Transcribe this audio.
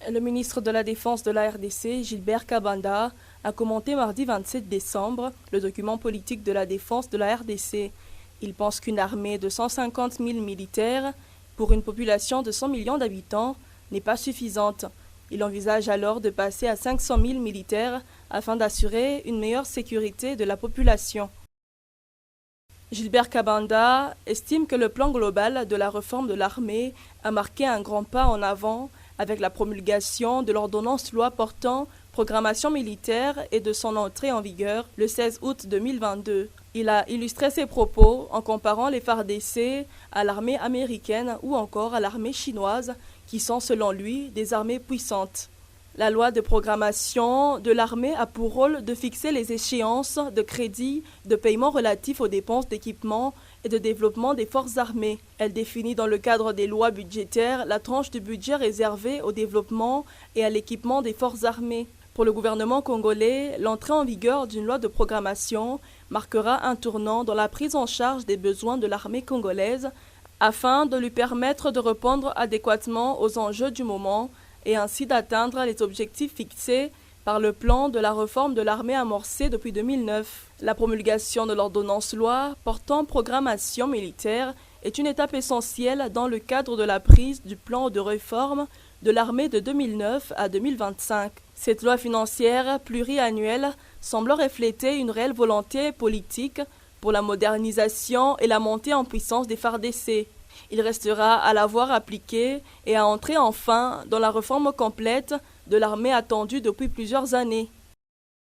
Le ministre de la Défense de la RDC, Gilbert Kabanda, a commenté mardi 27 décembre le document politique de la défense de la RDC. Il pense qu'une armée de 150 000 militaires pour une population de 100 millions d'habitants n'est pas suffisante. Il envisage alors de passer à 500 000 militaires afin d'assurer une meilleure sécurité de la population. Gilbert Kabanda estime que le plan global de la réforme de l'armée a marqué un grand pas en avant avec la promulgation de l'ordonnance loi portant programmation militaire et de son entrée en vigueur le 16 août 2022. Il a illustré ses propos en comparant les FARDC à l'armée américaine ou encore à l'armée chinoise, qui sont selon lui des armées puissantes. La loi de programmation de l'armée a pour rôle de fixer les échéances de crédit de paiement relatifs aux dépenses d'équipement et de développement des forces armées. Elle définit dans le cadre des lois budgétaires la tranche du budget réservée au développement et à l'équipement des forces armées. Pour le gouvernement congolais, l'entrée en vigueur d'une loi de programmation marquera un tournant dans la prise en charge des besoins de l'armée congolaise afin de lui permettre de répondre adéquatement aux enjeux du moment et ainsi d'atteindre les objectifs fixés par le plan de la réforme de l'armée amorcé depuis 2009. La promulgation de l'ordonnance-loi portant programmation militaire est une étape essentielle dans le cadre de la prise du plan de réforme de l'armée de 2009 à 2025. Cette loi financière pluriannuelle semble refléter une réelle volonté politique pour la modernisation et la montée en puissance des FARDC. Il restera à la voir appliquée et à entrer enfin dans la réforme complète de l'armée attendue depuis plusieurs années.